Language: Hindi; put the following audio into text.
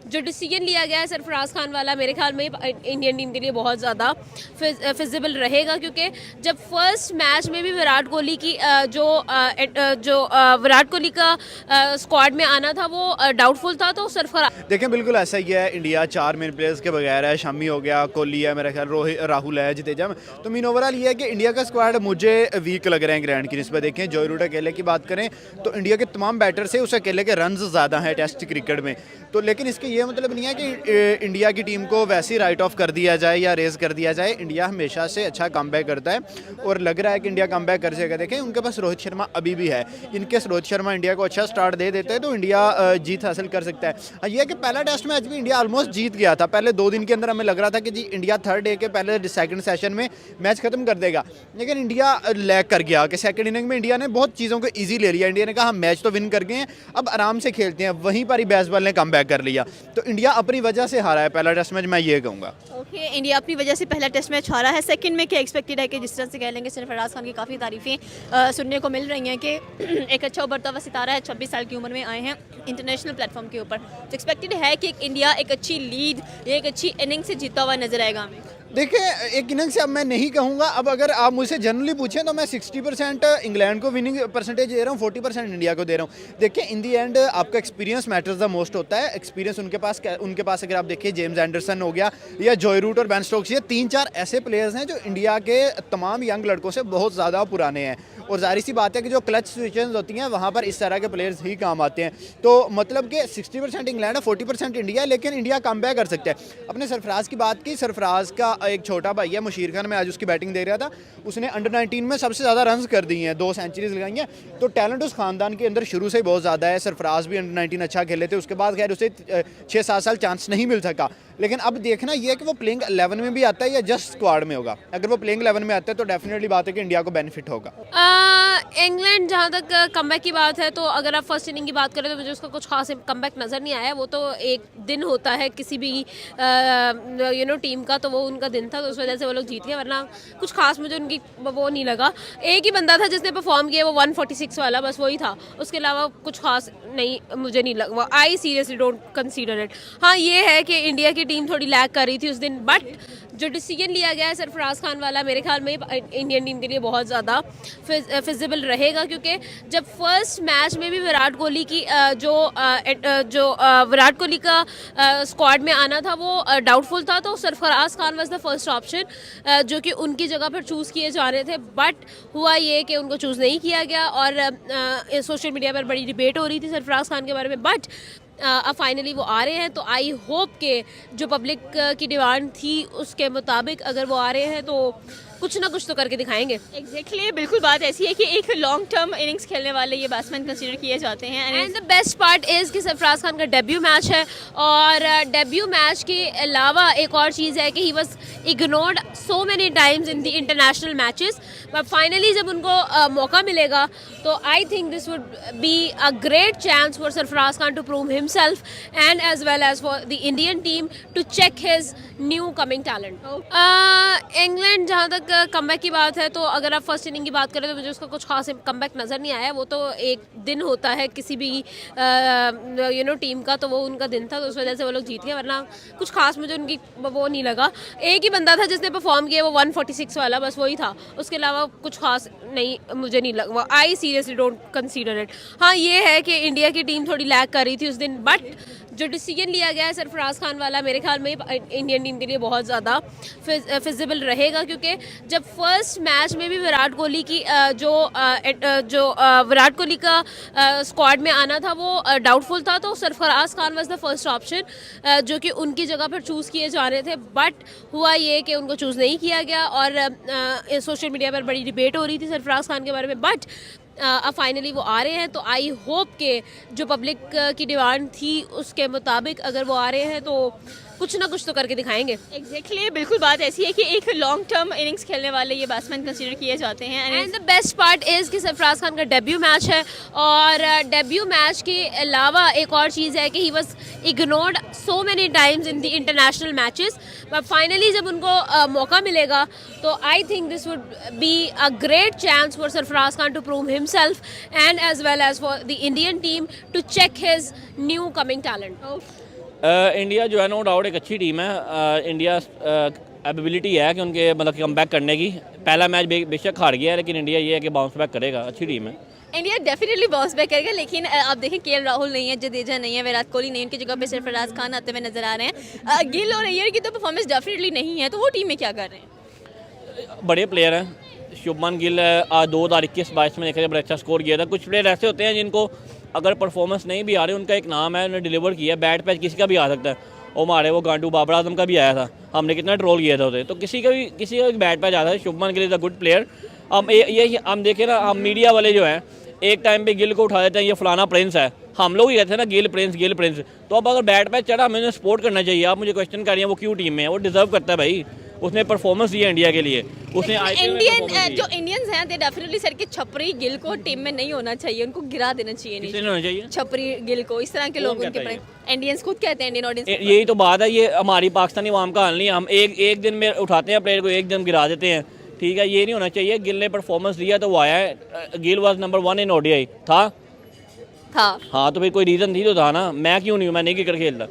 जो डिसीजन लिया गया है सरफराज खान वाला, मेरे ख्याल में इंडियन टीम के लिए बहुत ज़्यादा फिजिबल रहेगा, क्योंकि जब फर्स्ट मैच में भी विराट कोहली की विराट कोहली का स्क्वाड में आना था वो डाउटफुल था, तो सरफराज देखें बिल्कुल ऐसा ही है। इंडिया 4 मेन प्लेयर्स के बगैर है। शमी हो गया, कोहली है, मेरा ख्याल रोहित, राहुल है, जडेजा। तो मीन ओवरऑल ये है कि इंडिया का स्क्वाड मुझे वीक लग रहे हैं इंग्लैंड की निस्बत। देखें जॉय रूट अकेले की बात करें तो इंडिया के तमाम बैटर से उस अकेले के रन्स ज़्यादा हैं टेस्ट क्रिकेट में। तो लेकिन इसके ये मतलब नहीं है कि इंडिया की टीम को वैसे ही राइट ऑफ कर दिया जाए या रेज कर दिया जाए। इंडिया हमेशा से अच्छा कमबैक करता है और लग रहा है कि इंडिया कमबैक कर जाएगा। देखें उनके पास रोहित शर्मा अभी भी है। इनकेस रोहित शर्मा इंडिया को अच्छा स्टार्ट दे देते हैं तो इंडिया जीत हासिल कर सकता है। यह है कि पहला टेस्ट मैच भी इंडिया ऑलमोस्ट जीत गया था। पहले 2 दिन के अंदर हमें लग रहा था कि जी इंडिया थर्ड डे के पहले सेकंड सेशन में मैच खत्म कर देगा, लेकिन इंडिया लैग कर गया कि सेकंड इनिंग में इंडिया ने बहुत चीज़ों को इजी ले लिया। इंडिया ने कहा हम मैच तो विन कर गए हैं, अब आराम से खेलते हैं। वहीं पर ही बेसबॉल ने कमबैक कर लिया। तो इंडिया अपनी वजह से हारा है पहला टेस्ट मैच, मैं ये कहूँगा। ओके, इंडिया अपनी वजह से पहला टेस्ट मैच हारा है। सेकंड में क्या एक्सपेक्टेड है कि जिस तरह से कह लेंगे सरफराज खान की काफ़ी तारीफ़ें सुनने को मिल रही हैं कि एक अच्छा उभरता हुआ सितारा है, 26 साल की उम्र में आए हैं इंटरनेशनल प्लेटफॉर्म के ऊपर। तो एक्सपेक्टेड है कि इंडिया एक अच्छी लीड या एक अच्छी इनिंग से जीता हुआ नजर आएगा हमें। देखिए एक इनिंग से अब मैं नहीं कहूँगा। अब अगर आप मुझसे जनरली पूछें तो मैं 60% इंग्लैंड को विनिंग परसेंटेज दे रहा हूँ, 40% इंडिया को दे रहा हूँ। देखिए इन दी एंड आपका एक्सपीरियंस मैटर्स द मोस्ट होता है। एक्सपीरियंस उनके पास अगर आप देखिए जेम्स एंडरसन हो गया या जॉय रूट और बेन स्टोक्स, ये 3-4 ऐसे प्लेयर्स हैं जो इंडिया के तमाम यंग लड़कों से बहुत ज़्यादा पुराने हैं। और जाहिर सी बात है कि जो क्लच सिचुएशंस होती हैं वहाँ पर इस तरह के प्लेयर्स ही काम आते हैं। तो मतलब कि 60% इंग्लैंड है, 40% इंडिया है, लेकिन इंडिया कमबैक कर सकता है। अपने सरफराज की बात की, सरफराज का एक छोटा भाई है मुशीर खान, मैं आज उसकी बैटिंग देख रहा था। उसने अंडर 19 में सबसे ज़्यादा रन्स कर दी हैं, 2 सेंचुरीज लगाई हैं। तो टैलेंट उस खानदान के अंदर शुरू से ही बहुत ज़्यादा है। सरफराज भी अंडर 19 अच्छा खेले थे, उसके बाद खैर उसे 6-7 साल चांस नहीं मिल सका। लेकिन अब देखना यह है कि वो प्लेइंग 11 में भी आता है या जस्ट स्क्वाड में होगा। अगर वो प्लेइंग 11 में आता है तो डेफिनेटली बात है कि इंडिया को बेनिफिट होगा। इंग्लैंड जहाँ तक कमबैक की बात है, तो अगर आप फर्स्ट इनिंग की बात करें तो मुझे उसका कुछ खास कमबैक नज़र नहीं आया। वो तो एक दिन होता है किसी भी टीम का, तो वो उनका दिन था, तो उस वजह से वो लोग जीत गए। वरना कुछ खास मुझे उनकी वो नहीं लगा। एक ही बंदा था जिसने परफॉर्म किया, वो 146 वाला, बस वही था। उसके अलावा कुछ खास नहीं मुझे नहीं लगा। I seriously don't consider it. हाँ ये है कि इंडिया की टीम थोड़ी लैग कर रही थी उस दिन, बट जो डिसीजन लिया गया है सरफराज खान वाला, मेरे ख्याल में इंडियन टीम के लिए बहुत ज़्यादा फिजिबल रहेगा, क्योंकि जब फर्स्ट मैच में भी विराट कोहली की विराट कोहली का स्क्वाड में आना था वो डाउटफुल था, तो Sarfaraz Khan was the first option जो कि उनकी जगह पर चूज़ किए जा रहे थे। बट हुआ ये कि उनको चूज़ नहीं किया गया और सोशल मीडिया पर बड़ी डिबेट हो रही थी सरफराज खान के बारे में। बट अब फाइनली वो आ रहे हैं, तो आई होप के जो पब्लिक की डिमांड थी उसके मुताबिक अगर वो आ रहे हैं तो कुछ ना कुछ तो करके दिखाएंगे। एग्जैक्टली, बिल्कुल बात ऐसी है कि एक लॉन्ग टर्म इनिंग्स खेलने वाले ये बैट्समैन कंसीडर किए जाते हैं। And the best part is कि सरफराज खान का डेब्यू मैच है, और डेब्यू मैच के अलावा एक और चीज़ है कि he was ignored so many times in the international matches. But finally जब उनको मौका मिलेगा तो I think this would be a great chance for Sarfaraz Khan to prove himself and as well as for the Indian team to check his new coming talent. England जहाँ तक कमबैक की बात है, तो अगर आप फर्स्ट इनिंग की बात करें तो मुझे उसका कुछ खास कमबैक नज़र नहीं आया। वो तो एक दिन होता है किसी भी टीम का, तो वो उनका दिन था, तो उस वजह से वो लोग जीत गए। वरना कुछ खास मुझे उनकी वो नहीं लगा। एक ही बंदा था जिसने परफॉर्म किया, वो 146 वाला, बस वही था। उसके अलावा कुछ खास नहीं मुझे नहीं लगा। I seriously don't consider it. हाँ ये है कि इंडिया की टीम थोड़ी लैग कर रही थी उस दिन, बट जो डिसीजन लिया गया है सरफराज खान वाला, मेरे ख्याल में इंडियन टीम के लिए बहुत ज़्यादा फिजिबल रहेगा, क्योंकि जब फर्स्ट मैच में भी विराट कोहली की विराट कोहली का स्क्वाड में आना था वो डाउटफुल था, तो Sarfaraz Khan was the first option जो कि उनकी जगह पर चूज़ किए जा रहे थे। बट हुआ ये कि उनको चूज़ नहीं किया गया और सोशल मीडिया पर बड़ी डिबेट हो रही थी सरफराज खान के बारे में। बट अब फाइनली वो आ रहे हैं, तो आई होप के जो पब्लिक की डिमांड थी उसके मुताबिक अगर वो आ रहे हैं तो कुछ ना कुछ तो करके दिखाएंगे। एग्जैक्टली, बिल्कुल बात ऐसी है कि एक लॉन्ग टर्म इनिंग्स खेलने वाले ये बैट्समैन कंसीडर किए जाते हैं। And the best part is कि सरफराज खान का डेब्यू मैच है, और डेब्यू मैच के अलावा एक और चीज़ है कि he was ignored so many times in the international matches. But finally जब उनको मौका मिलेगा तो I think this would be a great chance for Sarfaraz Khan to prove himself and as well as for the Indian team to check his new coming talent. India जो है नो डाउट एक अच्छी टीम है। इंडिया एबिलिटी है कि उनके मतलब कम बैक करने की। पहला मैच बेशक हार गया है, लेकिन इंडिया ये है कि बाउंस बैक करेगा, अच्छी टीम है। इंडिया डेफिनेटली बाउंस बैक करेगा, लेकिन आप देखें केएल राहुल नहीं है, जडेजा नहीं है, विराट कोहली नहीं, उनकी जगह पे सरफराज खान आते हुए नजर आ रहे हैं। गिल और अय्यर की तो परफॉर्मेंस डेफिनेटली नहीं है, तो वो टीम में क्या कर रहे हैं? बड़े प्लेयर हैं। शुभमन गिल आज 2021-22 में देखा बड़ा अच्छा स्कोर किया था। कुछ प्लेयर ऐसे होते हैं जिनको अगर परफॉर्मेंस नहीं भी आ रही, उनका एक नाम है, उन्होंने डिलीवर किया। बैट पैच किसी का भी आ सकता है। वो हमारे वो गांडू बाबर आजम का भी आया था, हमने कितना ट्रोल किया था उसे। तो किसी का भी बैट पैच आता है। Shubman Gill is a good player. हम ये हम देखें ना, हम मीडिया वाले जो हैं एक टाइम पे गिल को उठा देते हैं, ये फलाना प्रिंस है। हम लोग ही कहते हैं ना गिल प्रिंस। तो अब अगर बैट पैच चढ़ा, हमें सपोर्ट करना चाहिए। आप मुझे क्वेश्चन कर रही हैं वो क्यों टीम में है? वो डिजर्व करता है भाई, उसने परफॉर्मेंस दी है इंडिया के लिए। उसने इंडियन जो इंडियंस हैं दे डेफिनेटली सर के छपरी गिल को टीम में नहीं होना चाहिए, उनको गिरा देना चाहिए। नहीं होना चाहिए छपरी गिल को, इस तरह के लोग कौन उनके कहता है पर इंडियंस खुद कहते हैं, इंडियन ऑडियंस। यही तो बात है, ये हमारी पाकिस्तानी आवाम का हाल नहीं है। हम एक दिन में उठाते हैं प्लेयर को, एक दिन गिरा देते हैं, ठीक है? ये नहीं होना चाहिए। गिल ने परफॉर्मेंस दिया तो वो आया है। Gill was number 1 in ODI था। हाँ तो फिर कोई रीज़न थी तो था ना। मैं क्यों नहीं हूँ? मैं नहीं क्रिकेट खेलता।